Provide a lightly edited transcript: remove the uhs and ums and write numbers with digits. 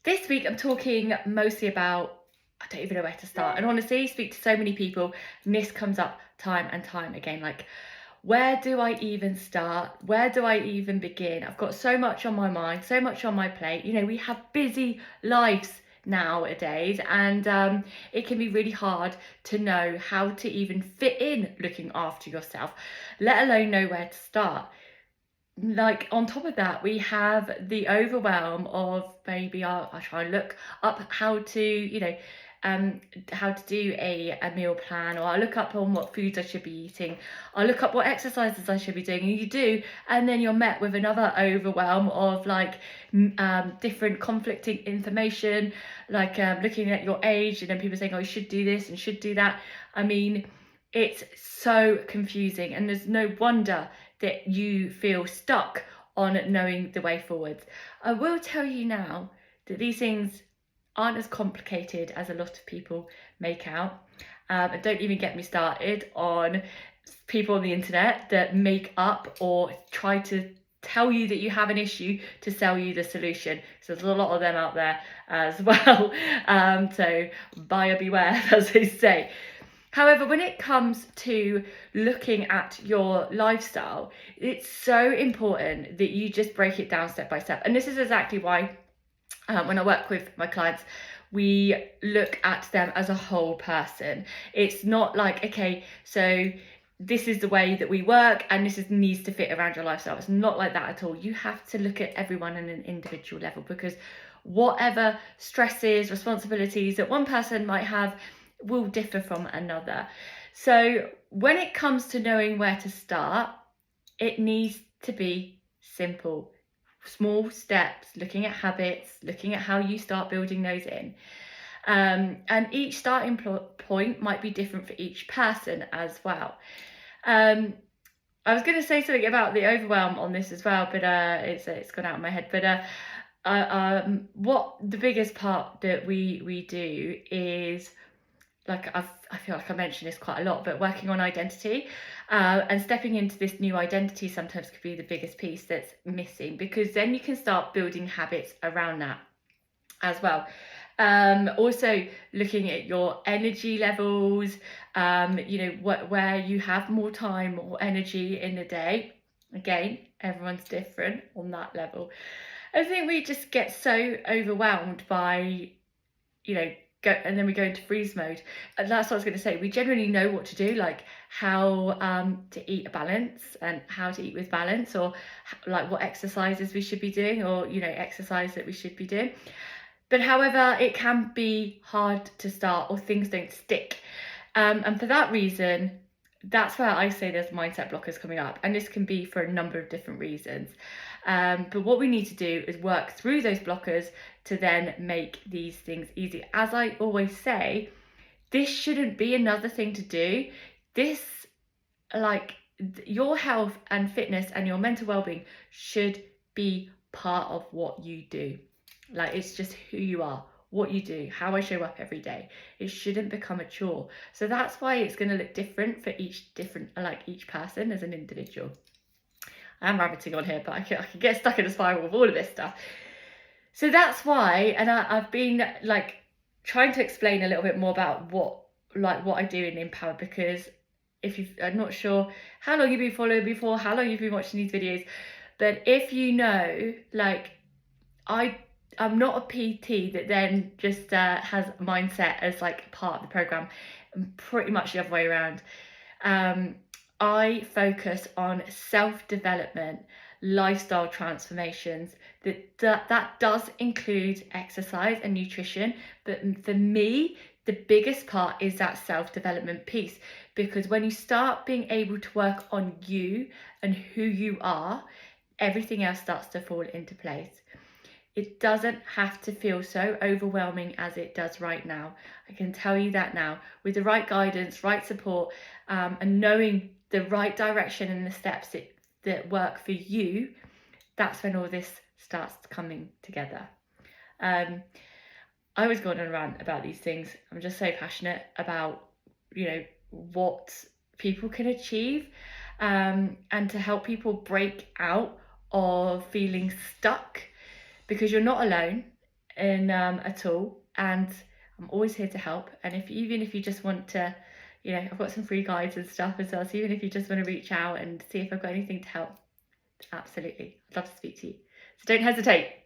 This week I'm talking mostly about, I don't even know where to start. And honestly, I speak to so many people, and this comes up time and time again. Like, where do I even start? Where do I even begin? I've got so much on my mind, so much on my plate. We have busy lives nowadays, and it can be really hard to know how to even fit in looking after yourself, let alone know where to start. Like, on top of that, we have the overwhelm of maybe I try and look up how to how to do a meal plan, or I look up on what foods I should be eating, I look up what exercises I should be doing, and you do, and then you're met with another overwhelm of like different conflicting information, like looking at your age, and then people saying, oh, you should do this and should do that. I mean, it's so confusing, and there's no wonder that you feel stuck on knowing the way forward. I will tell you now that these things aren't as complicated as a lot of people make out. And don't even get me started on people on the internet that make up or try to tell you that you have an issue to sell you the solution. So there's a lot of them out there as well. So buyer beware, as they say. However, when it comes to looking at your lifestyle, it's so important that you just break it down step by step. And this is exactly why when I work with my clients, we look at them as a whole person. It's not like, okay, so this is the way that we work and needs to fit around your lifestyle. It's not like that at all. You have to look at everyone on an individual level, because whatever stresses, responsibilities that one person might have will differ from another. So when it comes to knowing where to start, it needs to be simple. Small steps, looking at habits, looking at how you start building those in. And each starting point might be different for each person as well. I was going to say something about the overwhelm on this as well, but it's gone out of my head. But what the biggest part that we do is, like, I feel like I mention this quite a lot, but working on identity and stepping into this new identity sometimes could be the biggest piece that's missing, because then you can start building habits around that as well. Also looking at your energy levels, where you have more time or energy in the day. Again, everyone's different on that level. I think we just get so overwhelmed by, and then we go into freeze mode. And that's what I was going to say. We generally know what to do, like how to eat a balance and how to eat with balance, or like what exercises we should be doing, or exercise that we should be doing. But however, it can be hard to start, or things don't stick. And for that reason, that's where I say there's mindset blockers coming up. And this can be for a number of different reasons. But what we need to do is work through those blockers to then make these things easy. As I always say, this shouldn't be another thing to do. This, like, your health and fitness and your mental well-being should be part of what you do. Like, it's just who you are, what you do, how I show up every day. It shouldn't become a chore. So that's why it's going to look different for each person as an individual. I'm rabbiting on here, but I can get stuck in a spiral with all of this stuff. So that's why, and I've been like trying to explain a little bit more about what I do in Empower, because if I'm not sure how long you've been following me for, how long you've been watching these videos, but if you know, like, I'm not a PT that then just has mindset as like part of the program. I'm pretty much the other way around. I focus on self-development, lifestyle transformations. That does include exercise and nutrition, but for me, the biggest part is that self-development piece, because when you start being able to work on you and who you are, everything else starts to fall into place. It doesn't have to feel so overwhelming as it does right now. I can tell you that now. With the right guidance, right support, and knowing the right direction and the steps that work for you, that's when all this starts coming together. I always go on and rant about these things. I'm just so passionate about, what people can achieve, and to help people break out of feeling stuck, because you're not alone. at all, and I'm always here to help. And even if you just want to, I've got some free guides and stuff as well. So even if you just want to reach out and see if I've got anything to help, absolutely, I'd love to speak to you. So don't hesitate.